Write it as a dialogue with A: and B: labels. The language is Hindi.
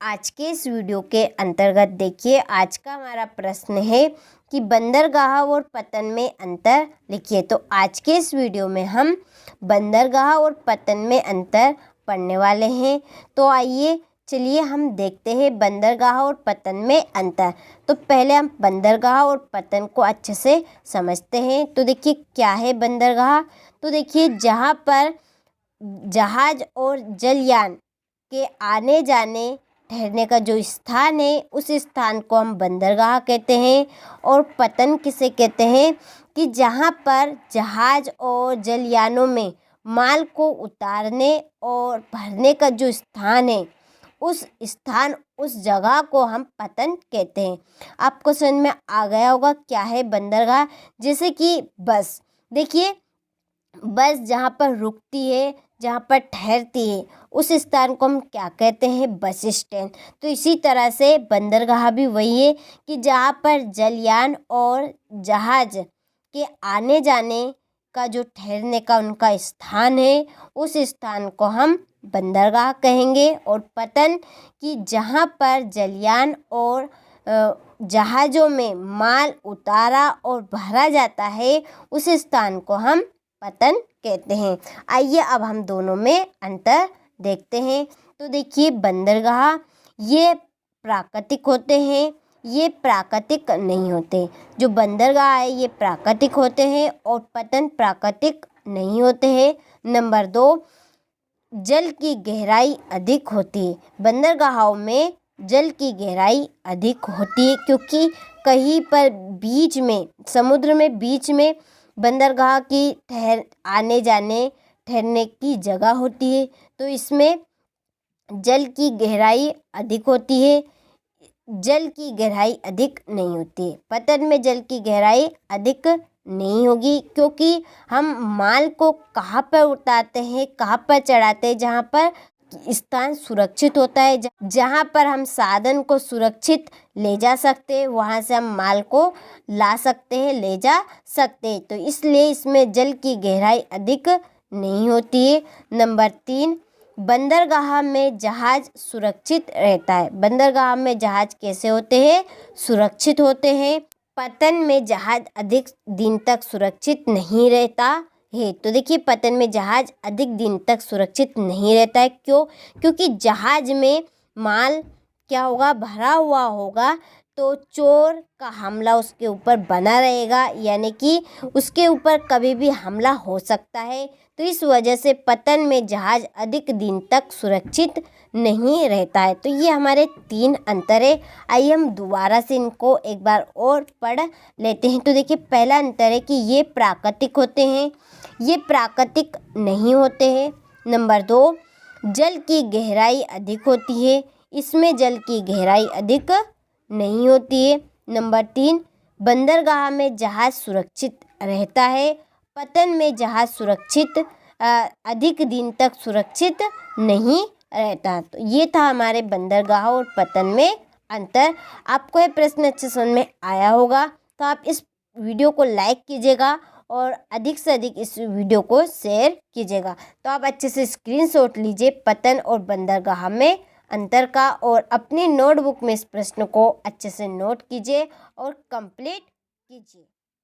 A: आज के इस वीडियो के अंतर्गत देखिए, आज का हमारा प्रश्न है कि बंदरगाह और पतन में अंतर लिखिए। तो आज के इस वीडियो में हम बंदरगाह और पतन में अंतर पढ़ने वाले हैं। तो आइए चलिए हम देखते हैं बंदरगाह और पतन में अंतर। तो पहले हम बंदरगाह और पतन को अच्छे से समझते हैं। तो देखिए क्या है बंदरगाह। तो देखिए जहाँ पर जहाज और जलयान के आने जाने ठहरने का जो स्थान है उस स्थान को हम बंदरगाह कहते हैं। और पतन किसे कहते हैं कि जहाँ पर जहाज और जलयानों में माल को उतारने और भरने का जो स्थान है उस जगह को हम पतन कहते हैं। आपको समझ में आ गया होगा क्या है बंदरगाह। जैसे कि बस, देखिए बस जहाँ पर रुकती है, जहाँ पर ठहरती है उस स्थान को हम क्या कहते हैं, बस स्टैंड। तो इसी तरह से बंदरगाह भी वही है कि जहाँ पर जलयान और जहाज के आने जाने का जो ठहरने का उनका स्थान है उस स्थान को हम बंदरगाह कहेंगे। और पतन कि जहाँ पर जलयान और जहाज़ों में माल उतारा और भरा जाता है उस स्थान को हम पतन कहते हैं। आइए अब हम दोनों में अंतर देखते हैं। तो देखिए बंदरगाह ये प्राकृतिक होते हैं, ये प्राकृतिक नहीं होते। जो बंदरगाह है ये प्राकृतिक होते हैं और पतन प्राकृतिक नहीं होते हैं। नंबर 2, जल की गहराई अधिक होती है। बंदरगाहों में जल की गहराई अधिक होती है क्योंकि कहीं पर बीच में, समुद्र में बीच में बंदरगाह की आने जाने ठहरने की जगह होती है। तो इसमें जल की गहराई अधिक होती है, जल की गहराई अधिक नहीं होती है। पतन में जल की गहराई अधिक नहीं होगी क्योंकि हम माल को कहाँ पर उतारते हैं, कहाँ पर चढ़ाते हैं, जहाँ पर स्थान सुरक्षित होता है, जहाँ पर हम साधन को सुरक्षित ले जा सकते हैं, वहाँ से हम माल को ला सकते हैं, ले जा सकते हैं। तो इसलिए इसमें जल की गहराई अधिक नहीं होती है। नंबर 3, बंदरगाह में जहाज सुरक्षित रहता है। बंदरगाह में जहाज कैसे होते हैं, सुरक्षित होते हैं। पतन में जहाज अधिक दिन तक सुरक्षित नहीं रहता है। तो देखिए पतन में जहाज अधिक दिन तक सुरक्षित नहीं रहता है। क्यों? क्योंकि जहाज में माल क्या होगा, भरा हुआ होगा, तो चोर का हमला उसके ऊपर बना रहेगा, यानी कि उसके ऊपर कभी भी हमला हो सकता है। तो इस वजह से पतन में जहाज अधिक दिन तक सुरक्षित नहीं रहता है। तो ये हमारे 3 अंतर है। आइए हम दोबारा से इनको एक बार और पढ़ लेते हैं। तो देखिए पहला अंतर है कि ये प्राकृतिक होते हैं, ये प्राकृतिक नहीं होते हैं। नंबर 2, जल की गहराई अधिक होती है, इसमें जल की गहराई अधिक नहीं होती है। नंबर 3, बंदरगाह में जहाज सुरक्षित रहता है, पतन में जहाज सुरक्षित अधिक दिन तक सुरक्षित नहीं रहता। तो ये था हमारे बंदरगाह और पतन में अंतर। आपको ये प्रश्न अच्छे समझ में आया होगा। तो आप इस वीडियो को लाइक कीजिएगा और अधिक से अधिक इस वीडियो को शेयर कीजिएगा। तो आप अच्छे से स्क्रीनशॉट लीजिए पतन और बंदरगाह में अंतर का और अपनी नोटबुक में इस प्रश्न को अच्छे से नोट कीजिए और कंप्लीट कीजिए।